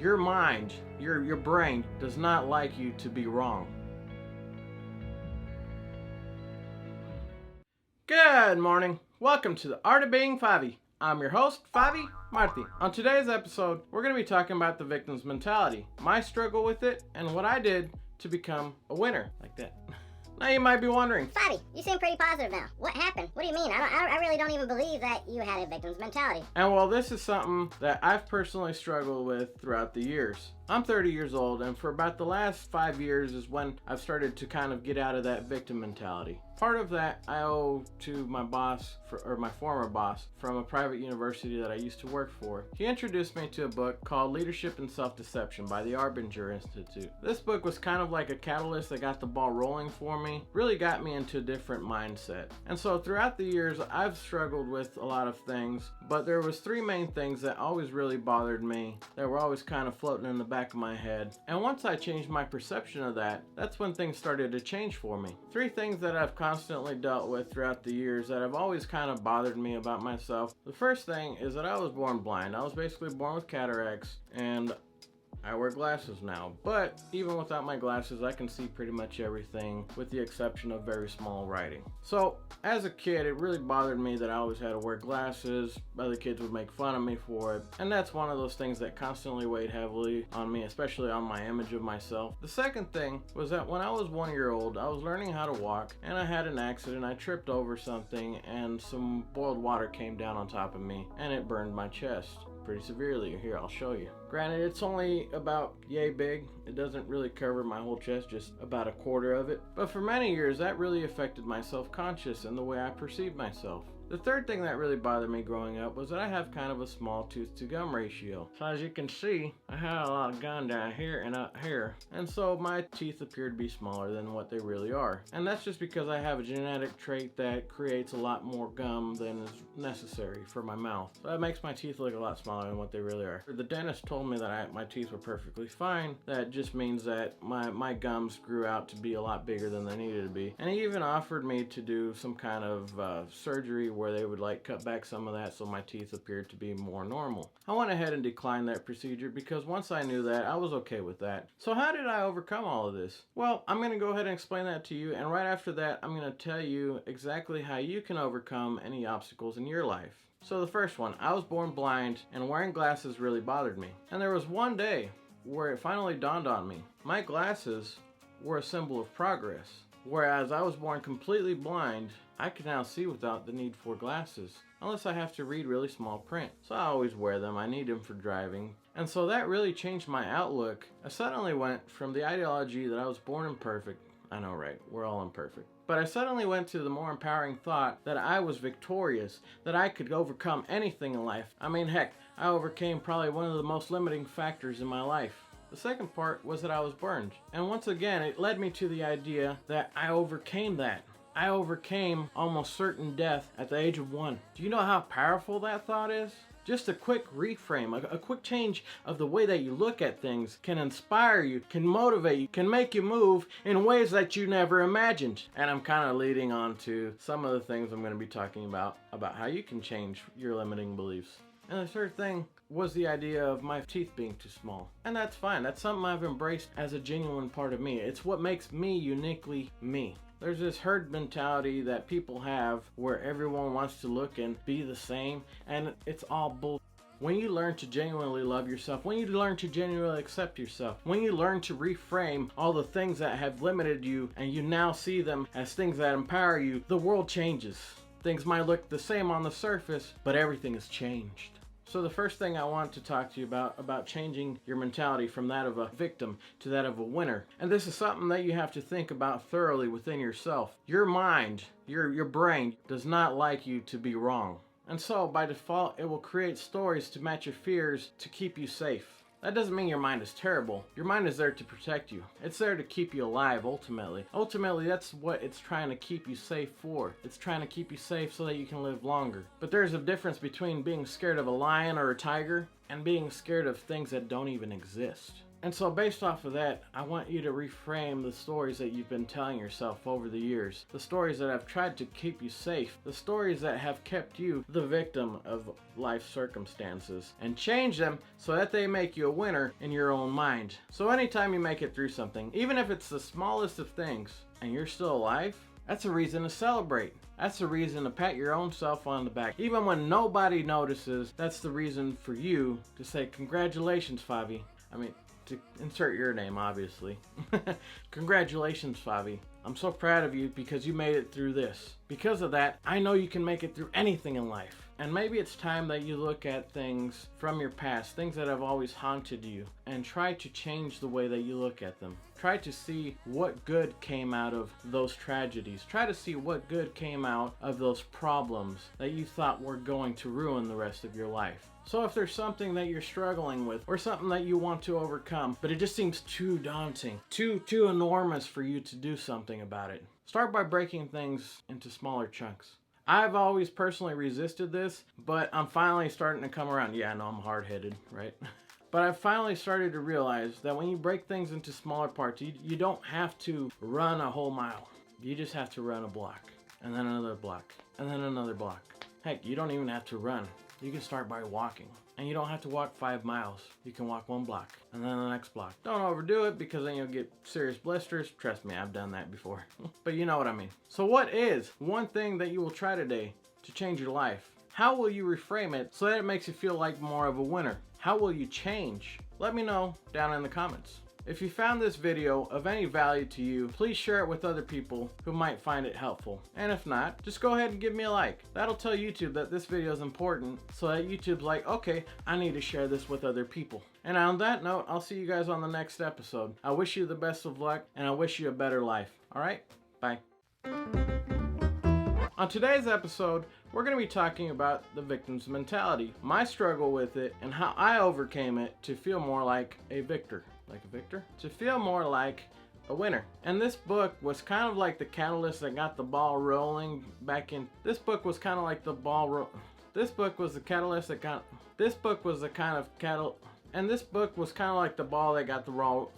Your mind, your brain does not like you to be wrong. Good morning. Welcome to the Art of Being Favi. I'm your host, Favi Marti. On today's episode, we're going to be talking about the victim's mentality, my struggle with it, and what I did to become a winner. Like that. Now you might be wondering, Favi, you seem pretty positive now. What happened? What do you mean? I really don't even believe that you had a victim's mentality. and well, this is something that I've personally struggled with throughout the years. I'm 30 years old, and for about the last 5 years is when I've started to kind of get out of that victim mentality. Part of that I owe to my boss, or my former boss, from a private university that I used to work for. He introduced me to a book called Leadership and Self-Deception by the Arbinger Institute. This book was kind of like a catalyst that got the ball rolling for me, really got me into a different mindset. And so throughout the years, I've struggled with a lot of things, but there was 3 main things that always really bothered me, that were always kind of floating in the back of my head. And once I changed my perception of that, that's when things started to change for me. 3 things that I've constantly dealt with throughout the years that have always kind of bothered me about myself. The first thing is that I was born blind. I was basically born with cataracts, and I wear glasses now, but even without my glasses, I can see pretty much everything with the exception of very small writing. So as a kid, it really bothered me that I always had to wear glasses. Other kids would make fun of me for it, and that's one of those things that constantly weighed heavily on me, especially on my image of myself. The second thing was that when I was 1 year old, I was learning how to walk, and I had an accident. I tripped over something, and some boiled water came down on top of me, and it burned my chest pretty severely. Here, I'll show you. Granted, it's only about yay big. It doesn't really cover my whole chest, just about a quarter of it. But for many years, that really affected my self-conscious and the way I perceived myself. The third thing that really bothered me growing up was that I have kind of a small tooth to gum ratio. So as you can see, I had a lot of gum down here and up here. And so my teeth appear to be smaller than what they really are. And that's just because I have a genetic trait that creates a lot more gum than is necessary for my mouth. So that makes my teeth look a lot smaller than what they really are. The dentist told me that my teeth were perfectly fine. That just means that my gums grew out to be a lot bigger than they needed to be. And he even offered me to do some kind of surgery where they would like cut back some of that so my teeth appeared to be more normal. I went ahead and declined that procedure because once I knew that, I was okay with that. So how did I overcome all of this? Well, I'm going to go ahead and explain that to you, and right after that, I'm going to tell you exactly how you can overcome any obstacles in your life. So the first one, I was born blind, and wearing glasses really bothered me. And there was one day where it finally dawned on me. My glasses were a symbol of progress. Whereas I was born completely blind, I can now see without the need for glasses, unless I have to read really small print. So I always wear them. I need them for driving. And so that really changed my outlook. I suddenly went from the ideology that I was born imperfect. I know, right? We're all imperfect. But I suddenly went to the more empowering thought that I was victorious, that I could overcome anything in life. I mean, heck, I overcame probably one of the most limiting factors in my life. The second part was that I was burned. And once again, it led me to the idea that I overcame that. I overcame almost certain death at the age of 1. Do you know how powerful that thought is? Just a quick reframe, a quick change of the way that you look at things can inspire you, can motivate you, can make you move in ways that you never imagined. And I'm kind of leading on to some of the things I'm going to be talking about how you can change your limiting beliefs. And the third thing was the idea of my teeth being too small. And that's fine. That's something I've embraced as a genuine part of me. It's what makes me uniquely me. There's this herd mentality that people have where everyone wants to look and be the same, and it's all bull. When you learn to genuinely love yourself, when you learn to genuinely accept yourself, when you learn to reframe all the things that have limited you and you now see them as things that empower you, the world changes. Things might look the same on the surface, but everything has changed. So the first thing I want to talk to you about changing your mentality from that of a victim to that of a winner. And this is something that you have to think about thoroughly within yourself. Your mind, your brain does not like you to be wrong. And so by default, it will create stories to match your fears to keep you safe. That doesn't mean your mind is terrible. Your mind is there to protect you. It's there to keep you alive, ultimately. Ultimately, that's what it's trying to keep you safe for. It's trying to keep you safe so that you can live longer. But there's a difference between being scared of a lion or a tiger and being scared of things that don't even exist. And so based off of that, I want you to reframe the stories that you've been telling yourself over the years. The stories that have tried to keep you safe. The stories that have kept you the victim of life circumstances. And change them so that they make you a winner in your own mind. So anytime you make it through something, even if it's the smallest of things, and you're still alive, that's a reason to celebrate. That's a reason to pat your own self on the back. Even when nobody notices, that's the reason for you to say, congratulations, Favi. I mean, to insert your name, obviously. Congratulations, Favi. I'm so proud of you because you made it through this. Because of that, I know you can make it through anything in life. And maybe it's time that you look at things from your past, things that have always haunted you, and try to change the way that you look at them. Try to see what good came out of those tragedies. Try to see what good came out of those problems that you thought were going to ruin the rest of your life. So if there's something that you're struggling with or something that you want to overcome, but it just seems too daunting, too enormous for you to do something about it, start by breaking things into smaller chunks. I've always personally resisted this, but I'm finally starting to come around. Yeah, I know I'm hard-headed, right? But I've finally started to realize that when you break things into smaller parts, you don't have to run a whole mile. You just have to run a block, and then another block, and then another block. Heck, you don't even have to run. You can start by walking. And you don't have to walk 5 miles. You can walk 1 block, and then the next block. Don't overdo it because then you'll get serious blisters. Trust me, I've done that before. But you know what I mean. So what is one thing that you will try today to change your life? How will you reframe it so that it makes you feel like more of a winner? How will you change? Let me know down in the comments. If you found this video of any value to you, please share it with other people who might find it helpful. And if not, just go ahead and give me a like. That'll tell YouTube that this video is important so that YouTube's like, okay, I need to share this with other people. And on that note, I'll see you guys on the next episode. I wish you the best of luck and I wish you a better life. All right? Bye. On today's episode, we're going to be talking about the victim's mentality, my struggle with it, and how I overcame it to feel more like a victor. Like a victor? To feel more like a winner. And this book was kind of like the catalyst that got the ball rolling back in. This book was kind of like the ball This book was the catalyst that got. This book was the kind of and this book was kind of like the ball that got the roll.